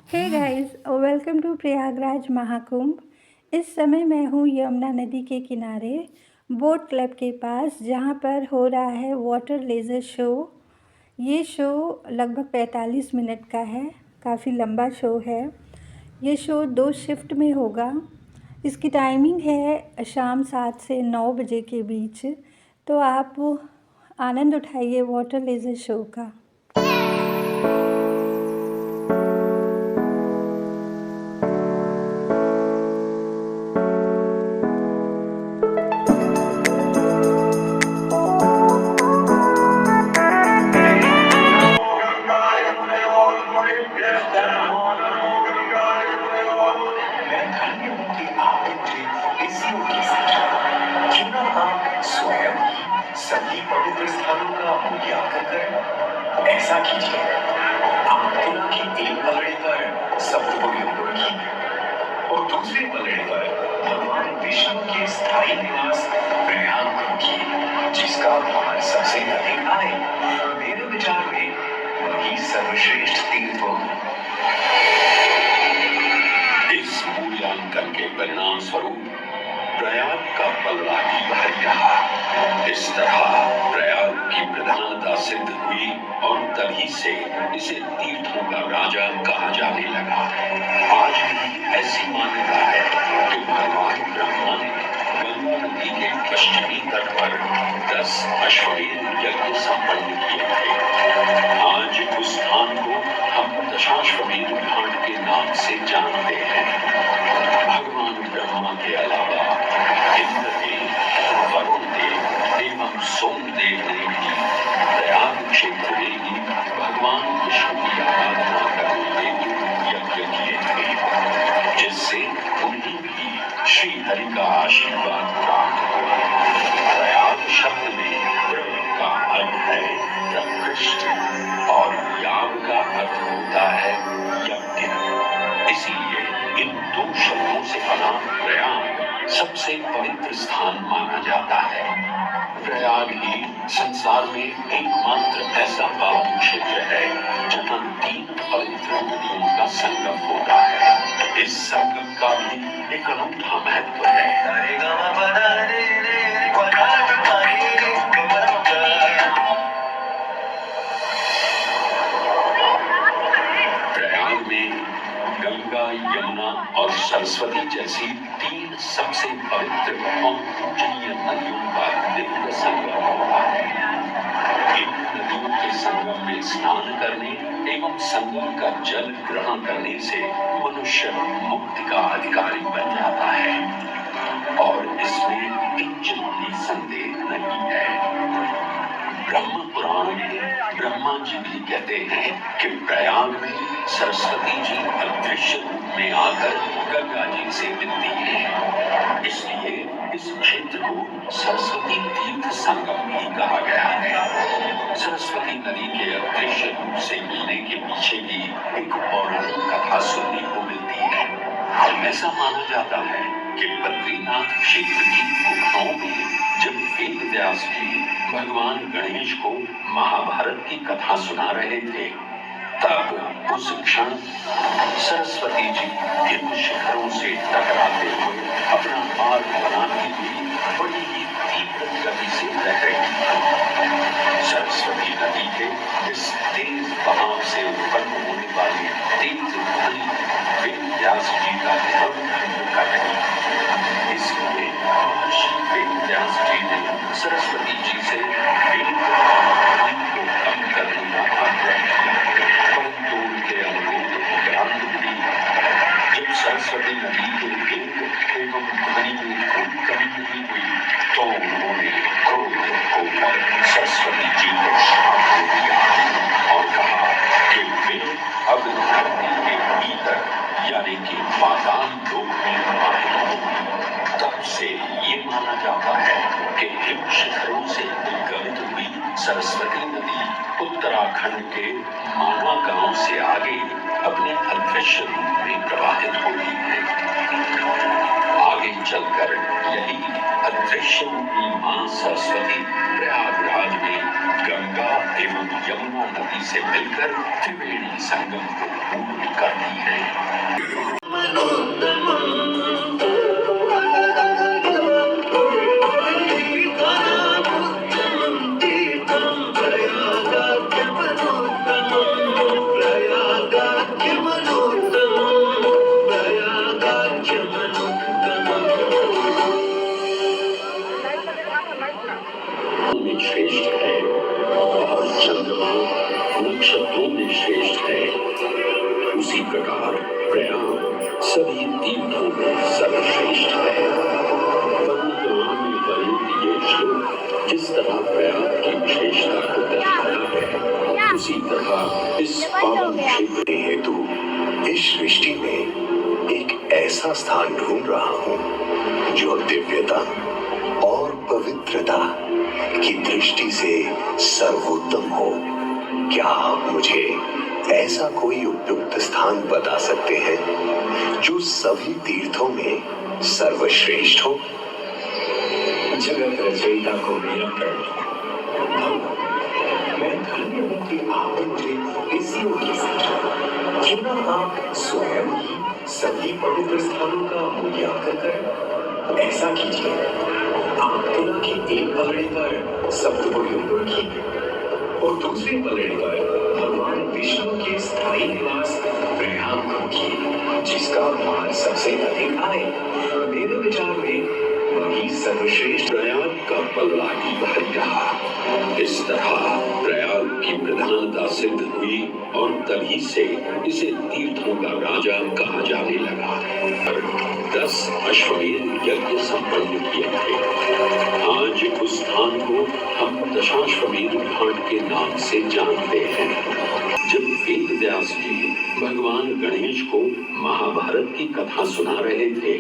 Hey guys, welcome to Prayagraj Mahakumbh. इस समय मैं हूँ यमुना नदी के किनारे बोट क्लब के पास, जहाँ पर हो रहा है वाटर लेज़र शो। ये शो लगभग 45 मिनट का है, काफ़ी लंबा शो है। ये शो 2 शिफ्ट में होगा। इसकी टाइमिंग है शाम 7 से 9 बजे के बीच। तो आप आनंद उठाइए वाटर लेज़र शो का। स्वयं सभी पवित्र स्थानों का मूल्यांकन करें। ऐसा कीजिए, तुला की एक पलड़े पर सप्तभुज रखिए और दूसरे पलड़े पर भगवान विष्णु के स्थायी निवास प्रयाग रखिए, जिसका भार सबसे अधिक आए। मेरे विचार में वही सर्वश्रेष्ठ तीर्थ होगा। इस मूल्यांकन के परिणाम स्वरूप प्रयाग का पल्ला ही भारी रहा। इस तरह प्रयाग की प्रधानता सिद्ध हुई और तभी से इसे तीर्थों का राजा कहा जाने लगा। आज भी ऐसी मान्यता है कि भगवान ब्रह्मा ने गंगा नदी के पश्चिमी तट पर 10 अश्वमेध यज्ञ संपन्न किए थे। आज उस स्थान को हम दशाश्वमेध घाट के नाम से जानते हैं। भगवान ब्रह्मा के अलावा इंद्रदेव, वरुण देव एवं सोमदेव ने भी प्रयाग क्षेत्र में ही भगवान विष्णु की आराधना करने हेतु यज्ञ किए थे, जिससे उन्हें भी श्री हरि का आशीर्वाद प्राप्त हुआ। प्रयाग शब्द में ब्रह्म का अर्थ है प्रकृष्ट और याग का अर्थ होता है यज्ञ। इसीलिए इन 2 शब्दों से बना प्रयाग सबसे पवित्र स्थान माना जाता है। प्रयाग ही संसार में एकमात्र ऐसा पावन क्षेत्र है जहाँ 3 पवित्र नदियों का संगम होता है। इस संगम का भी एक अनूठा महत्व है। प्रयाग में गंगा, यमुना और सरस्वती जैसी 3 सबसे पवित्र और पूजनीय नदियों का दिव्य संगम होता है। इन नदियों के संगम में स्नान करने एवं संगम का जल ग्रहण करने से मनुष्य मुक्ति का अधिकारी बन जाता है और इसमें किंचित भी संदेह नहीं है। ब्रह्म पुराण में ब्रह्मा जी भी कहते हैं कि प्रयाग में सरस्वती जी अदृश्य रूप में आकर गंगा जी से मिलती हैं। इसलिए इस क्षेत्र को सरस्वती तीर्थ संगम भी कहा गया है। सरस्वती नदी के अदृश्य रूप से मिलने के पीछे भी एक पौराणिक कथा सुनने को मिलती है। ऐसा माना जाता है कि बद्रीनाथ क्षेत्र की गुफाओं में जब वेद व्यास जी भगवान गणेश को महाभारत की कथा सुना रहे थे, तब उस क्षण सरस्वती जी इन शिखरों से टकराते हुए अपना मार्ग बनाती हुई बड़ी ही तीव्र गति से बह रही थी। सरस्वती नदी के इस तेज बहाव से उत्पन्न होने वाली तेज ध्वनि वेद व्यास जी का ध्यान भंग कर रही थी। इसलिए महर्षि वेद व्यास जी ने सरस्वती जी से वेद ध्वनि को कम करने का आग्रह किया, परंतु उनके अनुरोध उपरांत भी जब सरस्वती नदी के वेग एवं ध्वनि में कोई कमी नहीं हुई, तो उन्होंने क्रोधित होकर सरस्वती जी को श्राप दे दिया और कहा कि वे अब धरती के भीतर यानी कि पाताल लोक में प्रवाहित होंगी। तब से ये माना जाता है कि हिम शिखरों से उद्गमित हुई सरस्वती नदी उत्तराखंड के माना गांव से आगे अपने अदृश्य रूप में प्रवाहित होती है। आगे चलकर यही अदृश्य रूपी मां सरस्वती प्रयागराज में गंगा एवं यमुना नदी से मिलकर त्रिवेणी संगम को पूर्ण करती है। उसी प्रकार प्रयाग सभी तीर्थों में सर्वश्रेष्ठ है। पद्मपुराण में वर्णित ये श्लोक जिस तरह प्रयाग की विशेषता को दर्शाता है, उसी तरह इस पावन क्षेत्र हेतु इस सृष्टि में एक ऐसा स्थान ढूंढ रहा हूँ जो दिव्यता और पवित्रता की दृष्टि से सर्वोत्तम हो। क्या आप मुझे ऐसा कोई उपयुक्त स्थान बता सकते हैं जो सभी तीर्थों में सर्वश्रेष्ठ हो? जगत रचयिता को मेरा प्रणाम। मैं धन्य हूँ कि आपने मुझे इस योग्य समझा। क्यों ना आप स्वयं ही सभी पवित्र स्थानों का मूल्यांकन करें। ऐसा कीजिए, आप तुला की एक पलड़ी पर सप्तपुलियों को रखिए और दूसरी पलड़ी पर भगवान विष्णु के स्थायी निवास प्रयाग को रखिए, जिसका मान सबसे अधिक आए। मेरे विचार में वही सर्वश्रेष्ठ। प्रयाग का पल्ला ही भारी रहा। इस तरह प्रयाग की प्रधानता सिद्ध हुई और तभी से इसे तीर्थों का राजा कहा जाने लगा। 10 अश्वमेध यज्ञ संपन्न किए थे। आज उस स्थान को हम दशाश्वमेध घाट के नाम से जानते हैं। जब वेद व्यास जी भगवान गणेश को महाभारत की कथा सुना रहे थे,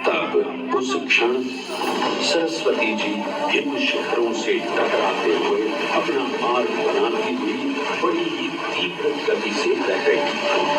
तब उस क्षण सरस्वती जी हिम शिखरों से टकराते हुए अपना मार्ग बनाती हुई बड़ी ही तीव्र गति से बह रही थी।